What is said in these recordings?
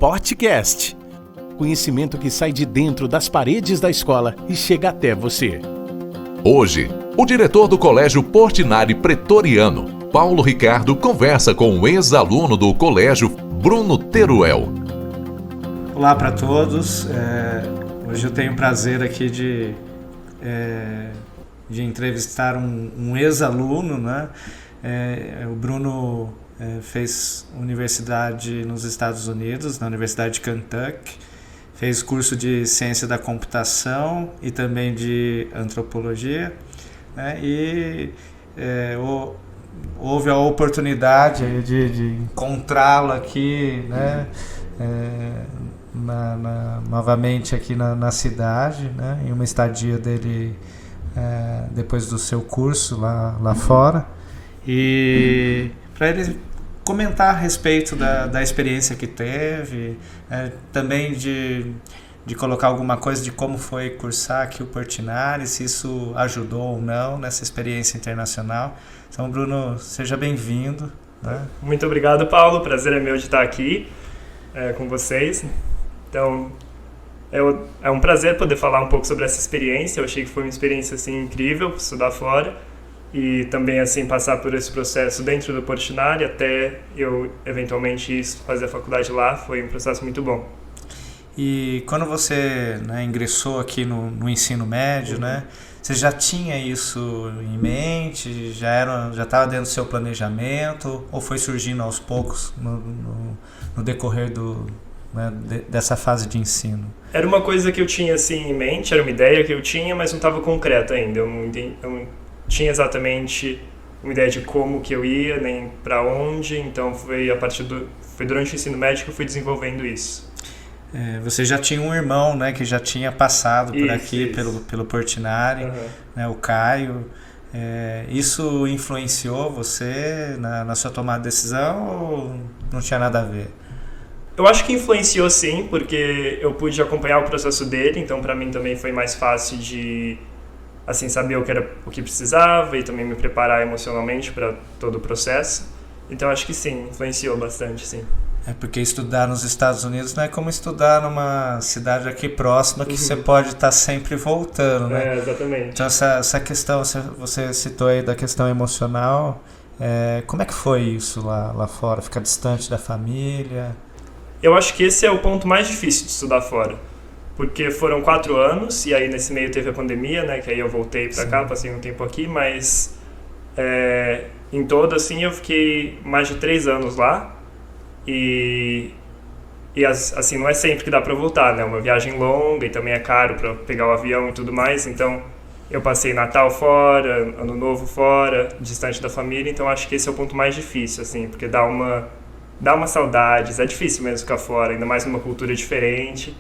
podcast. Conhecimento que sai de dentro das paredes da escola e chega até você. Hoje, o diretor do Colégio Portinari Pretoriano, Paulo Ricardo, conversa com um ex-aluno do colégio, Bruno Teruel. Olá para todos. Hoje eu tenho o prazer aqui de entrevistar um ex-aluno, né? O Bruno fez universidade nos Estados Unidos, na Universidade de Kentucky, fez curso de Ciência da Computação e também de Antropologia, né? Houve a oportunidade de encontrá-lo aqui, né? Novamente aqui na cidade, né? Em uma estadia dele depois do seu curso lá fora, e para ele comentar a respeito da experiência que teve, também de colocar alguma coisa de como foi cursar aqui o Portinari, se isso ajudou ou não nessa experiência internacional. Então, Bruno, seja bem-vindo, né? Muito obrigado, Paulo. O prazer é meu de estar aqui com vocês. Então, é um prazer poder falar um pouco sobre essa experiência. Eu achei que foi uma experiência assim, incrível, estudar fora. E também assim passar por esse processo dentro do Portinari até eu eventualmente fazer a faculdade lá, foi um processo muito bom. E quando você, né, ingressou aqui no ensino médio, né, você já tinha isso em mente? Já estava dentro do seu planejamento? Ou foi surgindo aos poucos no decorrer dessa fase de ensino? Era uma coisa que eu tinha assim em mente, era uma ideia que eu tinha, mas não estava concreta ainda. Eu não tinha exatamente uma ideia de como que eu ia, nem para onde, então foi durante o ensino médio que eu fui desenvolvendo isso. Você já tinha um irmão, né, que já tinha passado por aqui, pelo Portinari, né, o Caio. Isso influenciou você na sua tomada de decisão ou não tinha nada a ver? Eu acho que influenciou sim, porque eu pude acompanhar o processo dele, então para mim também foi mais fácil de assim, saber o que precisava e também me preparar emocionalmente para todo o processo. Então acho que sim, influenciou bastante, sim. Porque estudar nos Estados Unidos não é como estudar numa cidade aqui próxima que você pode estar sempre voltando, né? Exatamente. Então essa questão, você citou aí da questão emocional, como é que foi isso lá fora? Ficar distante da família? Eu acho que esse é o ponto mais difícil de estudar fora. Porque foram 4 anos, e aí nesse meio teve a pandemia, né? Que aí eu voltei pra cá, passei um tempo aqui, mas em todo, assim, eu fiquei mais de 3 anos lá. E assim, não é sempre que dá pra voltar, né? É uma viagem longa e também é caro pra pegar o avião e tudo mais. Então, eu passei Natal fora, Ano Novo fora, distante da família. Então, acho que esse é o ponto mais difícil, assim, porque dá uma saudade. É difícil mesmo ficar fora, ainda mais numa cultura diferente.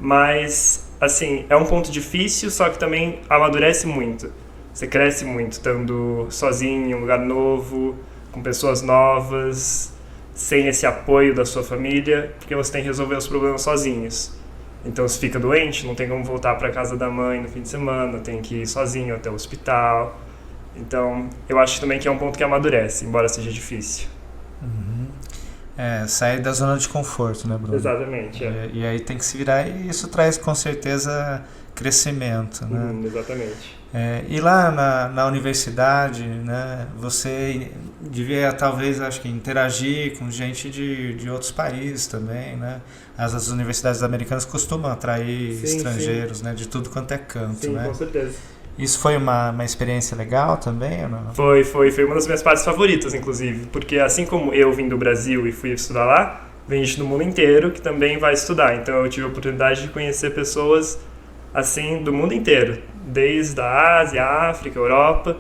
Mas, assim, é um ponto difícil, só que também amadurece muito. Você cresce muito, estando sozinho em um lugar novo, com pessoas novas, sem esse apoio da sua família, porque você tem que resolver os problemas sozinhos. Então, se fica doente, não tem como voltar para casa da mãe no fim de semana, tem que ir sozinho até o hospital. Então, eu acho também que é um ponto que amadurece, embora seja difícil. Sair da zona de conforto, né, Bruno? Exatamente. E aí tem que se virar, e isso traz com certeza crescimento, né? Exatamente. E lá na universidade, né, você devia talvez, acho que, interagir com gente de outros países também, né? As universidades americanas costumam atrair estrangeiros, né, de tudo quanto é canto, sim, né? Com certeza. Isso foi uma experiência legal também, ou não? Foi uma das minhas partes favoritas, inclusive, porque assim como eu vim do Brasil e fui estudar lá, vem gente do mundo inteiro que também vai estudar. Então eu tive a oportunidade de conhecer pessoas assim do mundo inteiro, desde a Ásia, África, Europa.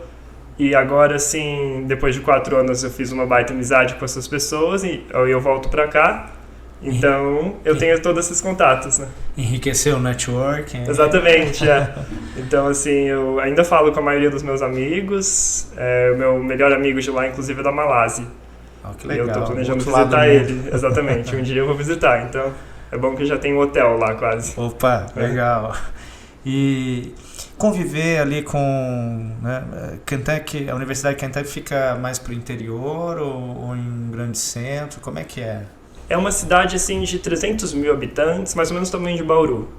E agora, assim, depois de 4 anos eu fiz uma baita amizade com essas pessoas e eu volto pra cá. Então, eu tenho todos esses contatos, né? Enriqueceu o networking. Exatamente, Então, assim, eu ainda falo com a maioria dos meus amigos. O meu melhor amigo de lá, inclusive, é da Malásia. Que legal. E eu tô planejando visitar ele. Exatamente, um dia eu vou visitar. Então, é bom que eu já tenho um hotel lá, quase. Opa, legal. E conviver ali com, né, Kentucky, a Universidade de Kentucky fica mais pro interior ou em um grande centro? Como é que é? É uma cidade assim de 300 mil habitantes, mais ou menos o tamanho de Bauru.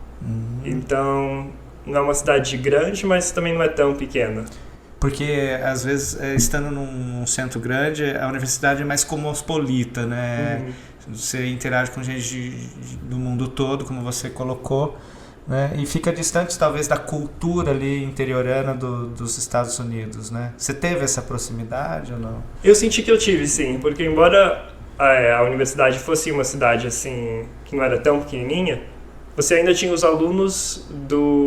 Então, não é uma cidade grande, mas também não é tão pequena. Porque, às vezes, estando num centro grande, a universidade é mais cosmopolita, né? Você interage com gente do mundo todo, como você colocou, né? E fica distante, talvez, da cultura ali interiorana dos Estados Unidos, né? Você teve essa proximidade ou não? Eu senti que eu tive, sim, porque embora a universidade fosse uma cidade assim que não era tão pequenininha, você ainda tinha os alunos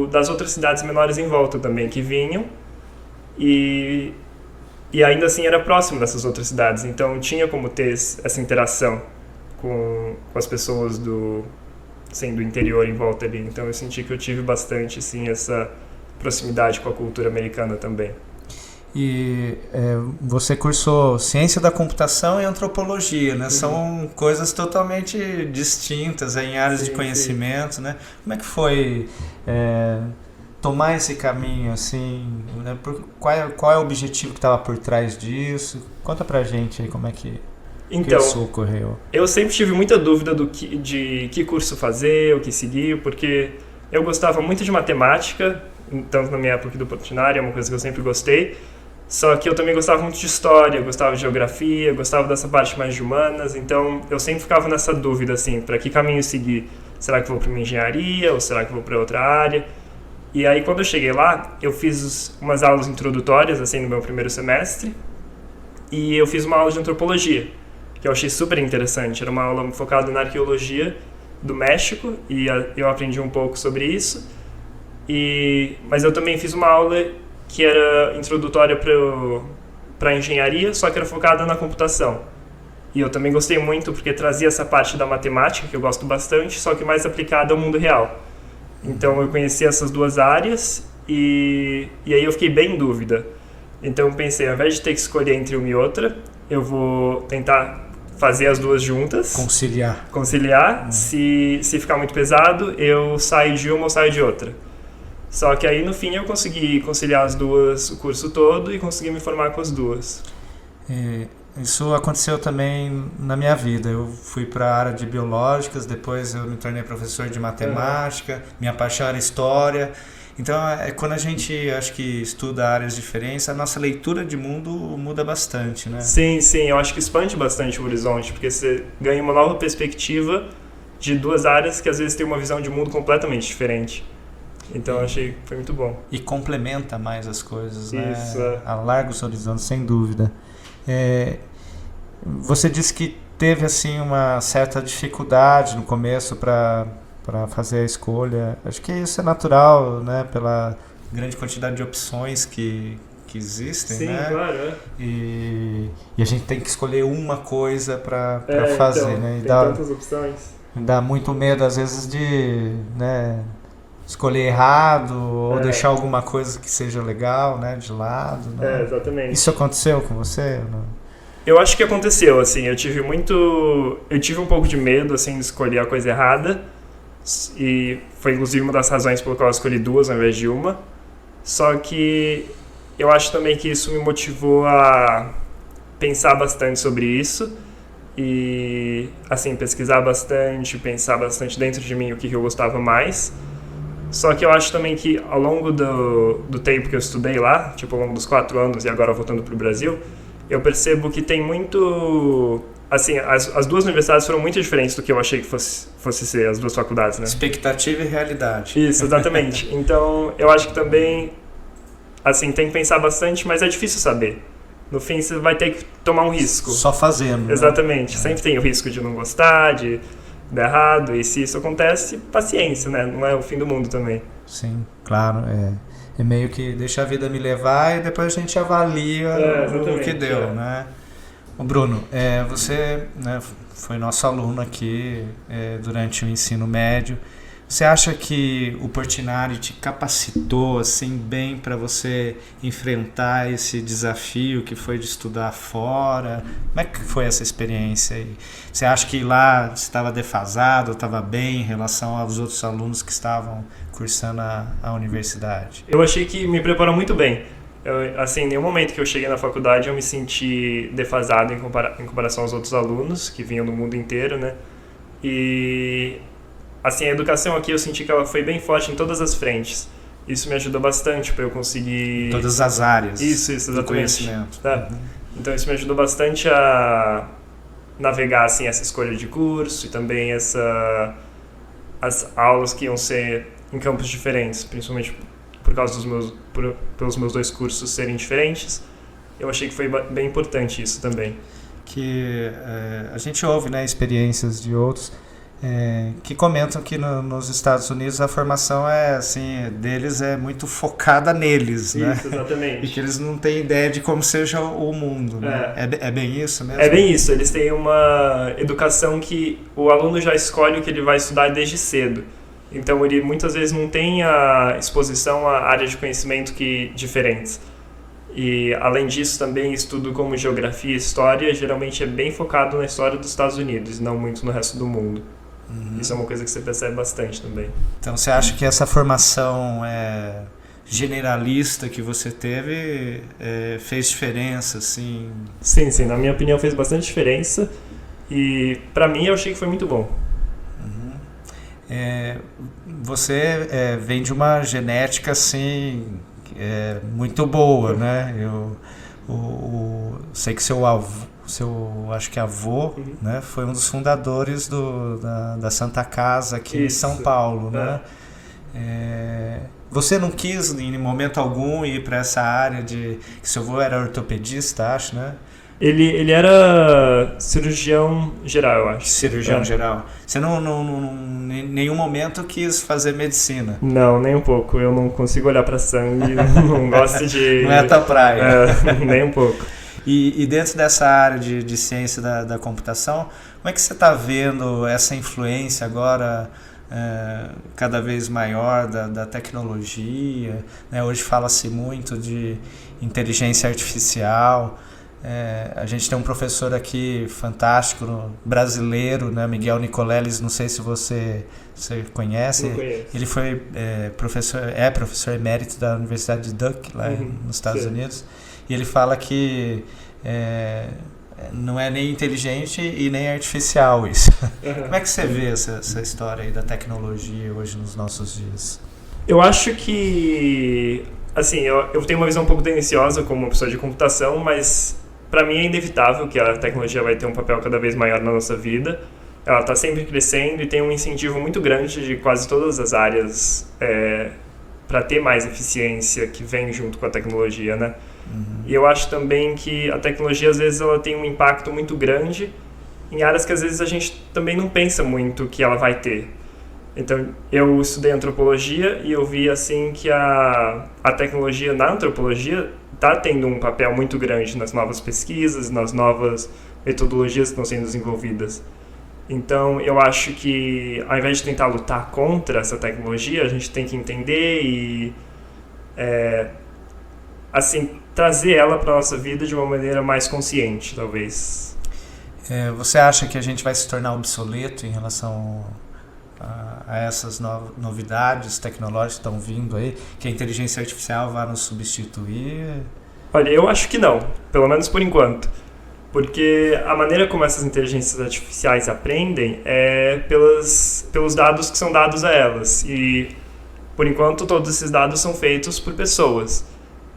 das outras cidades menores em volta também, que vinham e ainda assim era próximo dessas outras cidades, então tinha como ter essa interação com as pessoas do interior em volta ali. Então eu senti que eu tive bastante assim, essa proximidade com a cultura americana também. E você cursou ciência da computação e antropologia, né? São coisas totalmente distintas em áreas de conhecimento, né? Como é que foi tomar esse caminho, assim, né? Qual é o objetivo que estava por trás disso? Conta pra gente aí como é que isso ocorreu. Eu sempre tive muita dúvida de que curso fazer, o que seguir, porque eu gostava muito de matemática, tanto na minha época do Portinari, é uma coisa que eu sempre gostei. Só que eu também gostava muito de história, gostava de geografia, gostava dessa parte mais de humanas, então eu sempre ficava nessa dúvida, assim, para que caminho seguir? Será que eu vou para uma engenharia ou será que eu vou para outra área? E aí, quando eu cheguei lá, eu fiz umas aulas introdutórias, assim, no meu primeiro semestre, e eu fiz uma aula de antropologia, que eu achei super interessante. Era uma aula focada na arqueologia do México, e eu aprendi um pouco sobre isso, mas eu também fiz uma aula que era introdutória para engenharia, só que era focada na computação. E eu também gostei muito porque trazia essa parte da matemática, que eu gosto bastante, só que mais aplicada ao mundo real. Então eu conheci essas duas áreas e aí eu fiquei bem em dúvida. Então eu pensei, ao invés de ter que escolher entre uma e outra, eu vou tentar fazer as duas juntas. Conciliar. Se ficar muito pesado, eu saio de uma ou saio de outra. Só que aí, no fim, eu consegui conciliar as duas, o curso todo, e consegui me formar com as duas. Isso aconteceu também na minha vida. Eu fui para a área de biológicas, depois eu me tornei professor de matemática, minha paixão era história. Então, quando a gente, acho que estuda áreas diferentes, a nossa leitura de mundo muda bastante, né? Sim, eu acho que expande bastante o horizonte, porque você ganha uma nova perspectiva de duas áreas que às vezes têm uma visão de mundo completamente diferente. Então eu achei que foi muito bom. E complementa mais as coisas, né? Isso, alarga os horizontes, sem dúvida. Você disse que teve assim uma certa dificuldade no começo para fazer a escolha. Acho que isso é natural, né? Pela grande quantidade de opções que existem, sim, né? Claro, E a gente tem que escolher uma coisa para fazer, então, né? Tem tantas opções. Dá muito medo às vezes de, né, escolher errado ou deixar alguma coisa que seja legal, né, de lado, né? Exatamente. Isso aconteceu com você? Não? Eu acho que aconteceu, assim, eu tive um pouco de medo, assim, de escolher a coisa errada, e foi inclusive uma das razões pela qual eu escolhi duas ao invés de uma. Só que eu acho também que isso me motivou a pensar bastante sobre isso e, assim, pesquisar bastante, pensar bastante dentro de mim o que eu gostava mais. Só que eu acho também que ao longo do tempo que eu estudei lá, tipo ao longo dos 4 anos e agora voltando para o Brasil, eu percebo que tem muito... Assim, as duas universidades foram muito diferentes do que eu achei que fosse ser, as duas faculdades, né? Expectativa e realidade. Isso, exatamente. Então, eu acho que também, assim, tem que pensar bastante, mas é difícil saber. No fim, você vai ter que tomar um risco. Só fazendo. Exatamente. Né? Sempre tem o risco de não gostar, de dar errado, e se isso acontece, paciência, né? Não é o fim do mundo também. Sim, claro. É meio que deixa a vida me levar e depois a gente avalia o que deu, né? O Bruno, você, né, foi nosso aluno aqui durante o ensino médio. Você acha que o Portinari te capacitou assim, bem para você enfrentar esse desafio que foi de estudar fora? Como é que foi essa experiência aí? Você acha que lá você estava defasado, estava bem em relação aos outros alunos que estavam cursando a universidade? Eu achei que me preparou muito bem. Assim, em nenhum momento que eu cheguei na faculdade eu me senti defasado em comparação aos outros alunos que vinham do mundo inteiro, né? E assim, a educação aqui eu senti que ela foi bem forte em todas as frentes. Isso me ajudou bastante para eu conseguir... Todas as áreas isso, exatamente. do conhecimento. Tá. Então isso me ajudou bastante a navegar assim, essa escolha de curso e também as aulas que iam ser em campos diferentes, principalmente por causa pelos meus 2 cursos serem diferentes. Eu achei que foi bem importante isso também. Que a gente ouve, né, experiências de outros que comentam que nos Estados Unidos a formação deles é muito focada neles, né? Isso, exatamente. E que eles não têm ideia de como seja o mundo, né? É bem isso mesmo? É bem isso. Eles têm uma educação que o aluno já escolhe o que ele vai estudar desde cedo. Então ele muitas vezes não tem a exposição a áreas de conhecimento diferentes. E além disso também estudo como geografia e história geralmente é bem focado na história dos Estados Unidos, não muito no resto do mundo. Isso é uma coisa que você percebe bastante também. Então você acha que essa formação generalista que você teve fez diferença, assim? Sim, na minha opinião fez bastante diferença e pra mim eu achei que foi muito bom. Você vem de uma genética assim muito boa, né? Eu sei que seu avô, né, foi um dos fundadores da Santa Casa aqui em São Paulo, né? Você não quis em momento algum ir para essa área que seu avô era ortopedista, acho, né? Ele era cirurgião geral, eu acho. Cirurgião geral. Você em nenhum momento quis fazer medicina? Não, nem um pouco. Eu não consigo olhar para sangue, não gosto de... Não é a tua praia. Nem um pouco. E dentro dessa área de ciência da computação, como é que você está vendo essa influência agora cada vez maior da tecnologia, né? Hoje fala-se muito de inteligência artificial. A gente tem um professor aqui fantástico, brasileiro, né? Miguel Nicoleles, não sei se você conhece. Não conheço. Ele foi professor emérito da Universidade de Duke, lá nos Estados Unidos. E ele fala que não é nem inteligente e nem artificial isso. Como é que você vê essa história aí da tecnologia hoje nos nossos dias? Eu acho que, assim, eu tenho uma visão um pouco tendenciosa como uma pessoa de computação, mas para mim é inevitável que a tecnologia vai ter um papel cada vez maior na nossa vida. Ela está sempre crescendo e tem um incentivo muito grande de quase todas as áreas para ter mais eficiência que vem junto com a tecnologia, né? E eu acho também que a tecnologia, às vezes, ela tem um impacto muito grande em áreas que, às vezes, a gente também não pensa muito que ela vai ter. Então, eu estudei antropologia e eu vi, assim, que a tecnologia na antropologia está tendo um papel muito grande nas novas pesquisas, nas novas metodologias que estão sendo desenvolvidas. Então, eu acho que, ao invés de tentar lutar contra essa tecnologia, a gente tem que entender e, assim, trazer ela para a nossa vida de uma maneira mais consciente, talvez. Você acha que a gente vai se tornar obsoleto em relação a essas novidades tecnológicas que estão vindo aí, que a inteligência artificial vai nos substituir? Olha, eu acho que não, pelo menos por enquanto. Porque a maneira como essas inteligências artificiais aprendem é pelos dados que são dados a elas. E, por enquanto, todos esses dados são feitos por pessoas.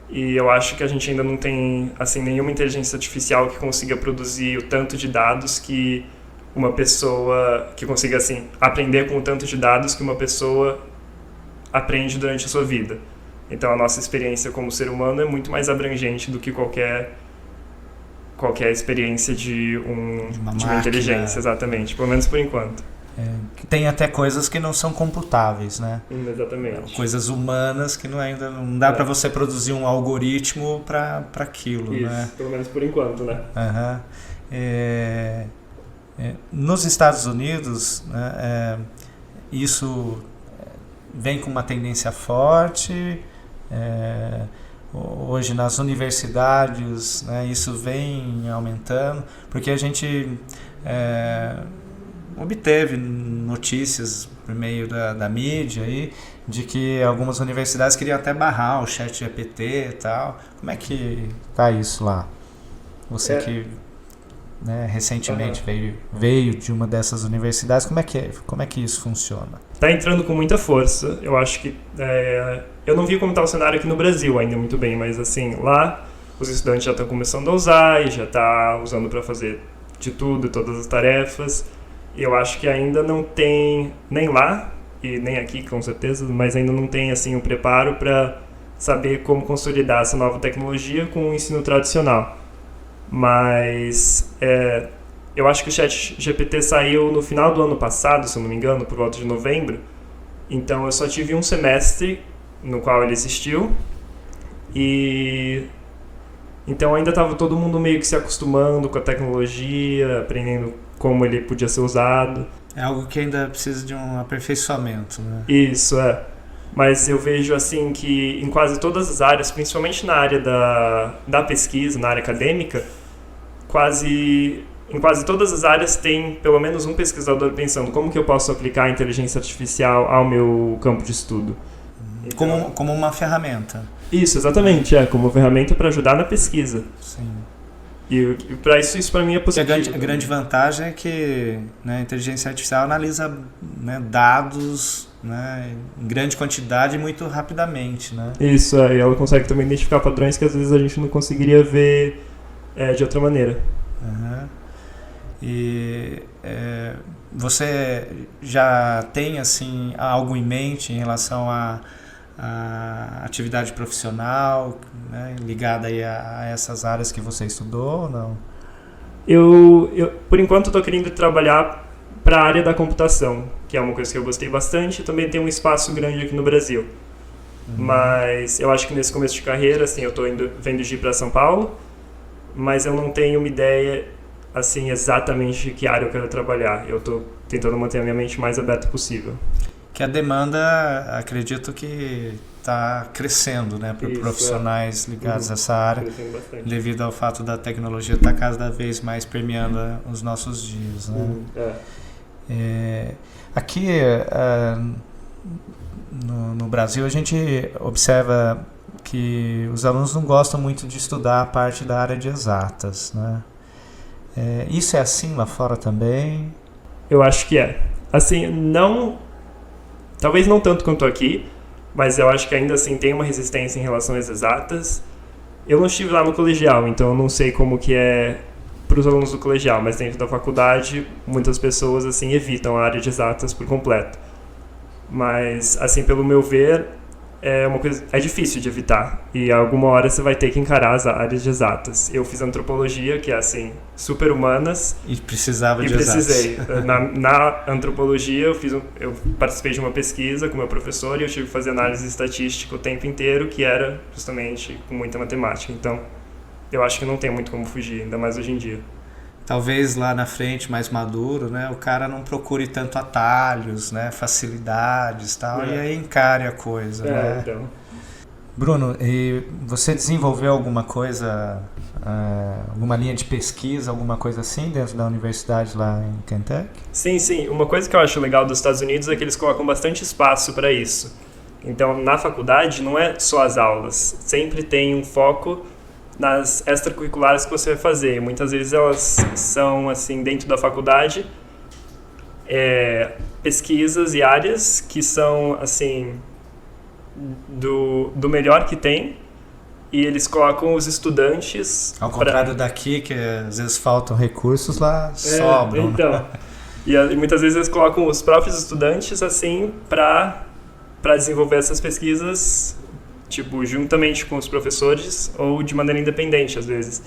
E eu acho que a gente ainda não tem, assim, nenhuma inteligência artificial que consiga produzir o tanto de dados que uma pessoa, que consiga, assim, aprender com o tanto de dados que uma pessoa aprende durante a sua vida. Então a nossa experiência como ser humano é muito mais abrangente do que qualquer experiência de uma inteligência, exatamente, pelo menos por enquanto. Tem até coisas que não são computáveis, né? Exatamente. Coisas humanas que ainda não dá para você produzir um algoritmo para aquilo, isso, né? Pelo menos por enquanto, né? Nos Estados Unidos, né, isso vem com uma tendência forte. Hoje nas universidades, né, isso vem aumentando, porque a gente obteve notícias por meio da mídia aí, de que algumas universidades queriam até barrar o ChatGPT e tal. Como é que tá isso lá? Você que né, recentemente veio de uma dessas universidades. Como é que isso funciona? Está entrando com muita força. Eu acho que... eu não vi como está o cenário aqui no Brasil ainda muito bem, mas assim, lá os estudantes já estão começando a usar e já está usando para fazer de tudo, todas as tarefas. E eu acho que ainda não tem, nem lá e nem aqui com certeza, mas ainda não tem assim um preparo para saber como consolidar essa nova tecnologia com o ensino tradicional. Mas eu acho que o ChatGPT saiu no final do ano passado, se eu não me engano, por volta de novembro. Então eu só tive um semestre no qual ele existiu. E então ainda estava todo mundo meio que se acostumando com a tecnologia, aprendendo como ele podia ser usado. É algo que ainda precisa de um aperfeiçoamento, né? Isso, Mas eu vejo assim que em quase todas as áreas, principalmente na área da pesquisa, na área acadêmica, em quase todas as áreas tem pelo menos um pesquisador pensando como que eu posso aplicar a inteligência artificial ao meu campo de estudo. Então, como uma ferramenta. Isso, exatamente, como ferramenta para ajudar na pesquisa. Sim. E para isso para mim é positivo. A grande vantagem é que, né, a inteligência artificial analisa, né, dados, né, em grande quantidade e muito rapidamente, né? Isso, e ela consegue também identificar padrões que às vezes a gente não conseguiria ver de outra maneira. Uhum. E você já tem assim algo em mente em relação à atividade profissional, né, ligada aí a essas áreas que você estudou ou não? Eu por enquanto estou querendo trabalhar para a área da computação, que é uma coisa que eu gostei bastante, e também tem um espaço grande aqui no Brasil. Mas eu acho que nesse começo de carreira, assim, eu estou vendo de ir para São Paulo, mas eu não tenho uma ideia assim exatamente de que área eu quero trabalhar. Eu estou tentando manter a minha mente mais aberta possível. Que a demanda, acredito que está crescendo, né, por profissionais ligados a essa área, devido ao fato da tecnologia estar cada vez mais permeando os nossos dias, né? Aqui no Brasil a gente observa que os alunos não gostam muito de estudar a parte da área de exatas, né? Isso é assim lá fora também? Eu acho que é. Assim, talvez não tanto quanto aqui, mas eu acho que ainda assim tem uma resistência em relação às exatas. Eu não estive lá no colegial, então eu não sei como que é para os alunos do colegial, mas dentro da faculdade muitas pessoas assim evitam a área de exatas por completo. Mas assim, pelo meu ver, é difícil de evitar e alguma hora você vai ter que encarar as áreas de exatas. Eu fiz antropologia, que é assim, super humanas, e precisava de precisei. exatas. Na antropologia eu participei de uma pesquisa com meu professor e eu tive que fazer análise estatística o tempo inteiro, que era justamente com muita matemática. Então eu acho que não tem muito como fugir, ainda mais hoje em dia. Talvez lá na frente, mais maduro, né, o cara não procure tanto atalhos, né, facilidades e tal, e aí encare a coisa, né? Então. Bruno, e você desenvolveu alguma coisa, alguma linha de pesquisa, alguma coisa assim dentro da universidade lá em Kentucky? Sim. Uma coisa que eu acho legal dos Estados Unidos é que eles colocam bastante espaço para isso. Então, na faculdade, não é só as aulas, sempre tem um foco nas extracurriculares que você vai fazer. Muitas vezes elas são, assim, dentro da faculdade, pesquisas e áreas que são, assim, do melhor que tem, e eles colocam os estudantes... Ao contrário daqui, que às vezes faltam recursos, lá sobram. Então, e muitas vezes eles colocam os próprios estudantes, assim, para desenvolver essas pesquisas, tipo, juntamente com os professores ou de maneira independente, às vezes.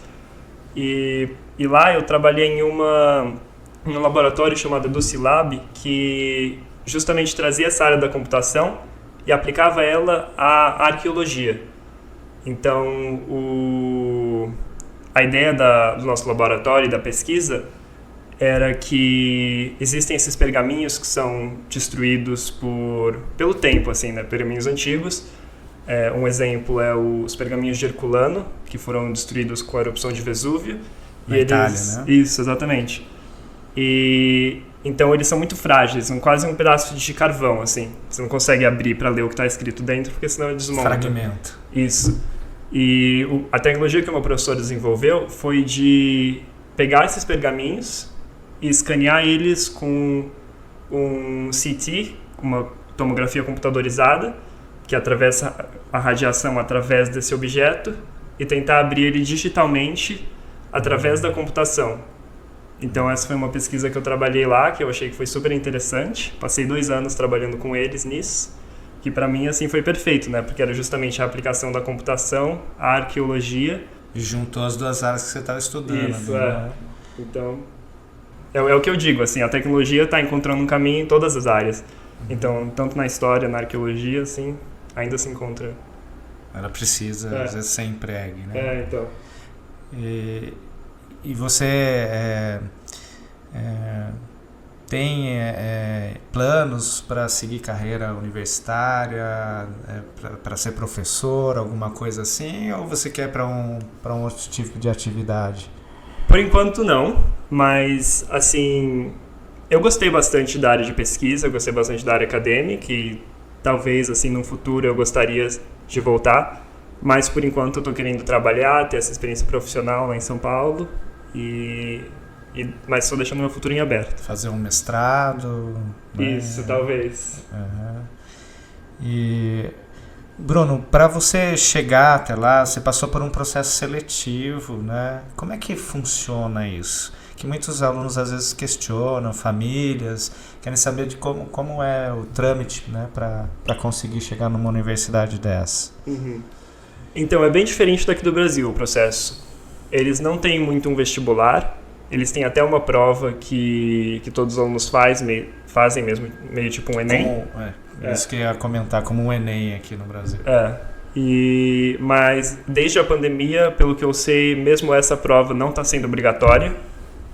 E lá eu trabalhei em um laboratório chamado Ducilab, que justamente trazia essa área da computação e aplicava ela à arqueologia. Então, a ideia do nosso laboratório e da pesquisa era que existem esses pergaminhos que são destruídos pelo tempo, assim, né? Pergaminhos antigos. Um exemplo é os pergaminhos de Herculano, que foram destruídos com a erupção de Vesúvio. Na Itália, né? Isso, exatamente. E então eles são muito frágeis, são quase um pedaço de carvão, assim. Você não consegue abrir para ler o que está escrito dentro, porque senão ele desmonta. Fragmento. Isso. E a tecnologia que o meu professor desenvolveu foi de pegar esses pergaminhos e escanear eles com um CT, uma tomografia computadorizada, que atravessa a radiação através desse objeto e tentar abrir ele digitalmente através da computação. Então essa foi uma pesquisa que eu trabalhei lá, que eu achei que foi super interessante. Passei 2 anos trabalhando com eles nisso, que para mim assim foi perfeito, né? Porque era justamente a aplicação da computação, a arqueologia. E juntou as duas áreas que você estava estudando. Isso, né? Então, é o que eu digo, assim, a tecnologia está encontrando um caminho em todas as áreas. Então, tanto na história, na arqueologia, assim, ainda se encontra. Ela precisa, às vezes, ser empregue, né? Então. E você tem planos para seguir carreira universitária, para ser professor, alguma coisa assim, ou você quer para um outro tipo de atividade? Por enquanto não, mas assim, eu gostei bastante da área de pesquisa, eu gostei bastante da área acadêmica e talvez assim no futuro eu gostaria de voltar, mas por enquanto eu estou querendo trabalhar, ter essa experiência profissional lá em São Paulo mas estou deixando meu futuro em aberto. Fazer um mestrado. Isso, talvez. Uhum. E Bruno, para você chegar até lá, você passou por um processo seletivo, né? Como é que funciona isso? Que muitos alunos às vezes questionam, famílias, querem saber de como é o trâmite, né, para conseguir chegar numa universidade dessa. Uhum. Então, é bem diferente daqui do Brasil o processo. Eles não têm muito um vestibular, eles têm até uma prova que todos os alunos fazem mesmo, meio tipo um Enem. Isso que eu ia comentar, como um Enem aqui no Brasil. Mas desde a pandemia, pelo que eu sei, mesmo essa prova não está sendo obrigatória,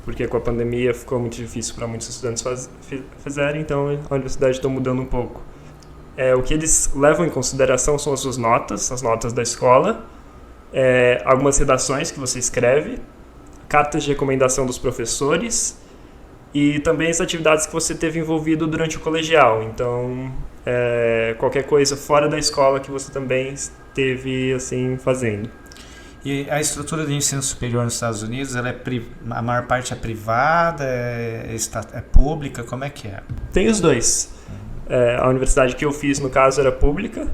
porque com a pandemia ficou muito difícil para muitos estudantes fazerem, então a universidade está mudando um pouco. O que eles levam em consideração são as suas notas, as notas da escola, algumas redações que você escreve, cartas de recomendação dos professores e também as atividades que você teve envolvido durante o colegial. Então, qualquer coisa fora da escola que você também esteve assim, fazendo. E a estrutura de ensino superior nos Estados Unidos, a maior parte é privada, é pública, como é que é? Tem os dois. A universidade que eu fiz, no caso, era pública,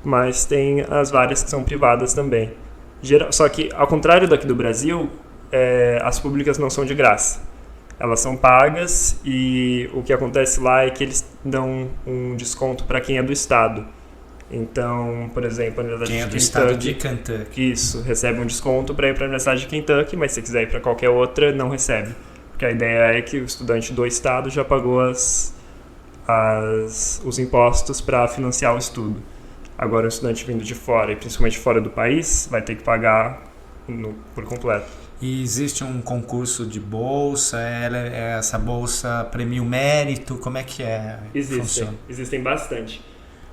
mas tem as várias que são privadas também. Só que, ao contrário daqui do Brasil, as públicas não são de graça. Elas são pagas e o que acontece lá é que eles dão um desconto para quem é do estado. Então, por exemplo, a Universidade quem é do Kentucky, estado de Kentucky. Isso, recebe um desconto para ir para a Universidade de Kentucky, mas se quiser ir para qualquer outra, não recebe. Porque a ideia é que o estudante do estado já pagou os impostos para financiar o estudo. Agora, o estudante vindo de fora, e principalmente fora do país, vai ter que pagar por completo. E existe um concurso de bolsa? Essa bolsa premia o mérito? Como é que Existem bastante.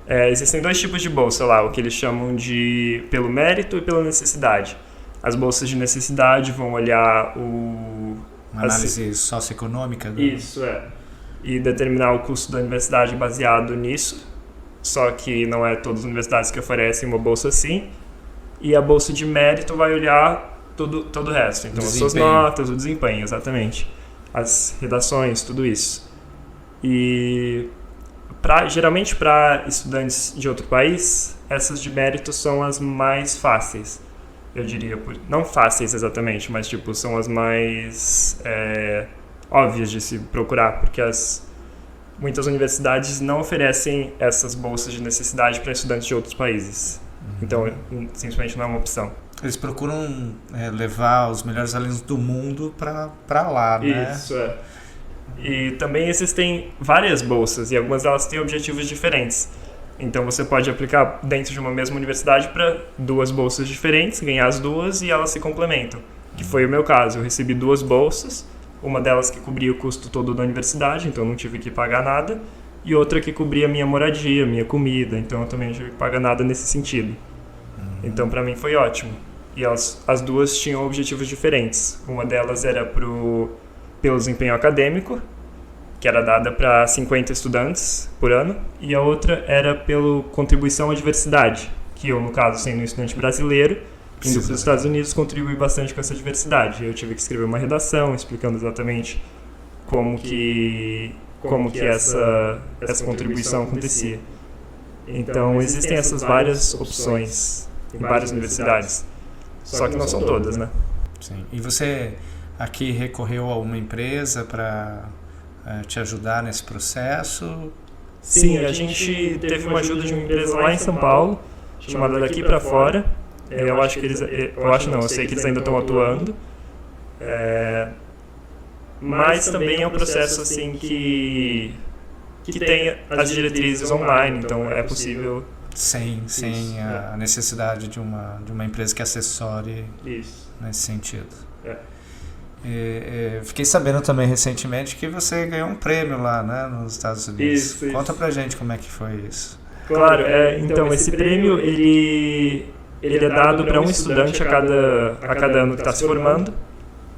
Existem 2 tipos de bolsa lá, o que eles chamam de pelo mérito e pela necessidade. As bolsas de necessidade vão olhar uma análise socioeconômica? Isso, e determinar o custo da universidade baseado nisso. Só que não é todas as universidades que oferecem uma bolsa assim. E a bolsa de mérito vai olhar todo o resto. Então, as suas notas, o desempenho, exatamente. As redações, tudo isso. E geralmente para estudantes de outro país, essas de mérito são as mais fáceis. Eu diria, não fáceis exatamente, mas são as mais óbvias de se procurar, porque muitas universidades não oferecem essas bolsas de necessidade para estudantes de outros países. Então, simplesmente não é uma opção. Eles procuram levar os melhores alunos do mundo para lá, né? Isso, E também existem várias bolsas e algumas delas têm objetivos diferentes. Então você pode aplicar dentro de uma mesma universidade para 2 bolsas diferentes, ganhar as 2 e elas se complementam. Que foi o meu caso. Eu recebi 2 bolsas, uma delas que cobria o custo todo da universidade, então eu não tive que pagar nada, e outra que cobria a minha moradia, minha comida, então eu também não tive que pagar nada nesse sentido. Então para mim foi ótimo. E as 2 tinham objetivos diferentes. Uma delas era pelo desempenho acadêmico, que era dada para 50 estudantes por ano, e a outra era pela contribuição à diversidade, que eu, no caso, sendo um estudante brasileiro, indo para os Estados Unidos contribui bastante com essa diversidade. Eu tive que escrever uma redação explicando exatamente como que essa contribuição acontecia. Então existem essas várias opções em várias universidades, só que não são todas, né? Sim. E você aqui recorreu a uma empresa para te ajudar nesse processo? Sim, a gente teve uma ajuda de uma empresa lá em São Paulo, chamada Daqui para Fora. Eu sei que eles ainda estão atuando. Mas também é um processo assim que tem as diretrizes online, então é possível... Sem a necessidade de uma empresa que assessore nesse sentido. Fiquei sabendo também recentemente que você ganhou um prêmio lá, né, nos Estados Unidos. Conta pra gente como é que foi isso. Claro, então esse prêmio ele é dado para um estudante a cada ano que está se formando,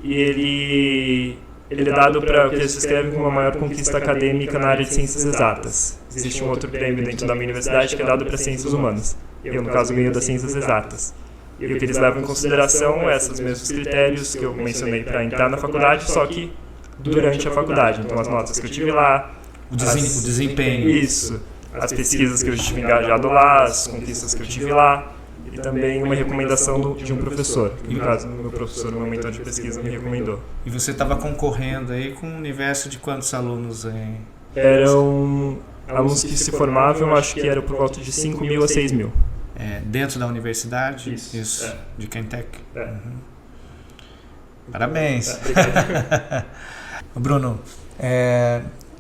e ele é dado para o que eles descrevem como a maior conquista acadêmica na área de ciências exatas. Existe um outro prêmio dentro da minha universidade que é dado para ciências humanas. Eu, no caso, ganhei das ciências exatas. E o que eles levam em consideração é esses mesmos critérios que eu mencionei para entrar na faculdade, só que durante a faculdade. Então, as notas que eu tive lá... O desempenho. Isso. As pesquisas que eu estive engajado lá, as conquistas que eu tive lá. E também uma recomendação de um professor. No caso, meu professor, no mentor de pesquisa, me recomendou. E você estava concorrendo aí com um universo de quantos alunos aí? Eram alunos que se formavam, acho que era por volta de 5 mil a 6 mil. Dentro da universidade? Isso. De Kentucky? Uhum. Parabéns. Bruno,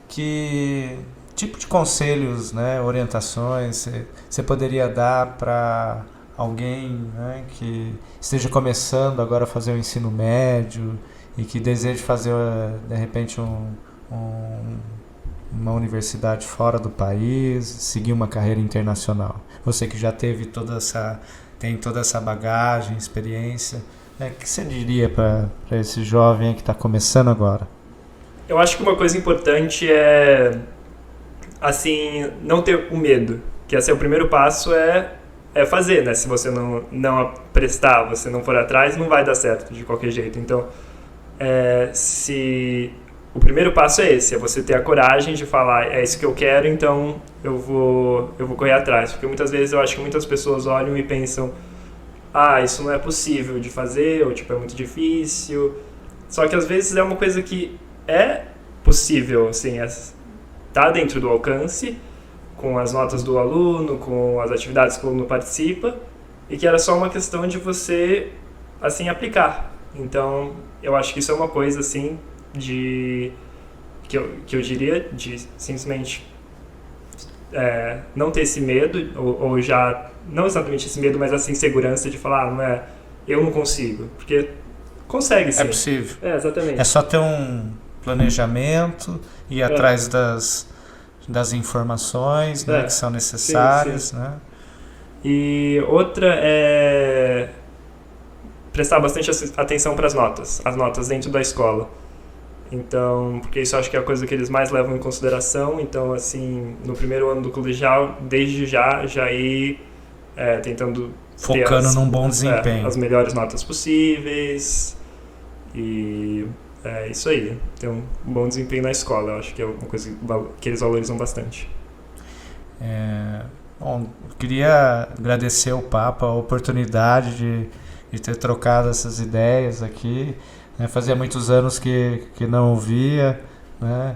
que tipo de conselhos, né, orientações você poderia dar para alguém, né, que esteja começando agora a fazer o ensino médio e que deseje fazer, de repente, uma universidade fora do país, seguir uma carreira internacional? Você que já teve tem toda essa bagagem, experiência, né, o que você diria para esse jovem que está começando agora? Eu acho que uma coisa importante é, assim, não ter o medo, que assim, o primeiro passo é fazer, né? Se você não prestar, você não for atrás, não vai dar certo de qualquer jeito. Então, o primeiro passo é esse, é você ter a coragem de falar, é isso que eu quero, então eu vou correr atrás. Porque muitas vezes eu acho que muitas pessoas olham e pensam, isso não é possível de fazer, ou tipo, é muito difícil. Só que às vezes é uma coisa que é possível, assim, tá dentro do alcance, com as notas do aluno, com as atividades que o aluno participa, e que era só uma questão de você, assim, aplicar. Então, eu acho que isso é uma coisa, assim, que eu diria, de simplesmente não ter esse medo, ou já, não exatamente esse medo, mas essa insegurança de falar, eu não consigo, porque consegue sim. É possível. Exatamente. É só ter um planejamento, ir atrás das informações, né, que são necessárias. Sim. Né? E outra é prestar bastante atenção para as notas dentro da escola. Então, porque isso acho que é a coisa que eles mais levam em consideração. Então, assim, no primeiro ano do colegial, desde já ir tentando focando num bom desempenho, as melhores notas possíveis, e é isso aí, ter um bom desempenho na escola. Eu acho que é uma coisa que eles valorizam bastante. Bom, queria agradecer ao Papo a oportunidade de ter trocado essas ideias aqui. Fazia muitos anos que não ouvia, né?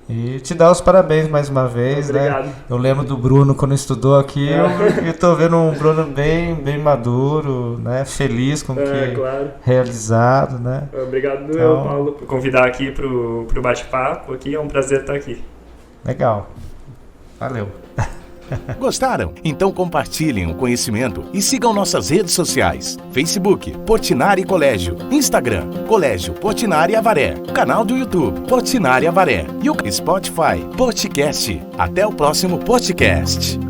E te dar os parabéns mais uma vez. Obrigado. Né? Eu lembro do Bruno quando estudou aqui, eu estou vendo um Bruno bem maduro, né? Feliz com o que claro. Realizado. Né? Obrigado, então, Paulo, por convidar aqui para o bate-papo. Aqui é um prazer estar aqui. Legal. Valeu. Gostaram? Então compartilhem o conhecimento e sigam nossas redes sociais. Facebook, Portinari Colégio. Instagram, Colégio Portinari Avaré. Canal do YouTube, Portinari Avaré. E o Spotify, Podcast. Até o próximo podcast.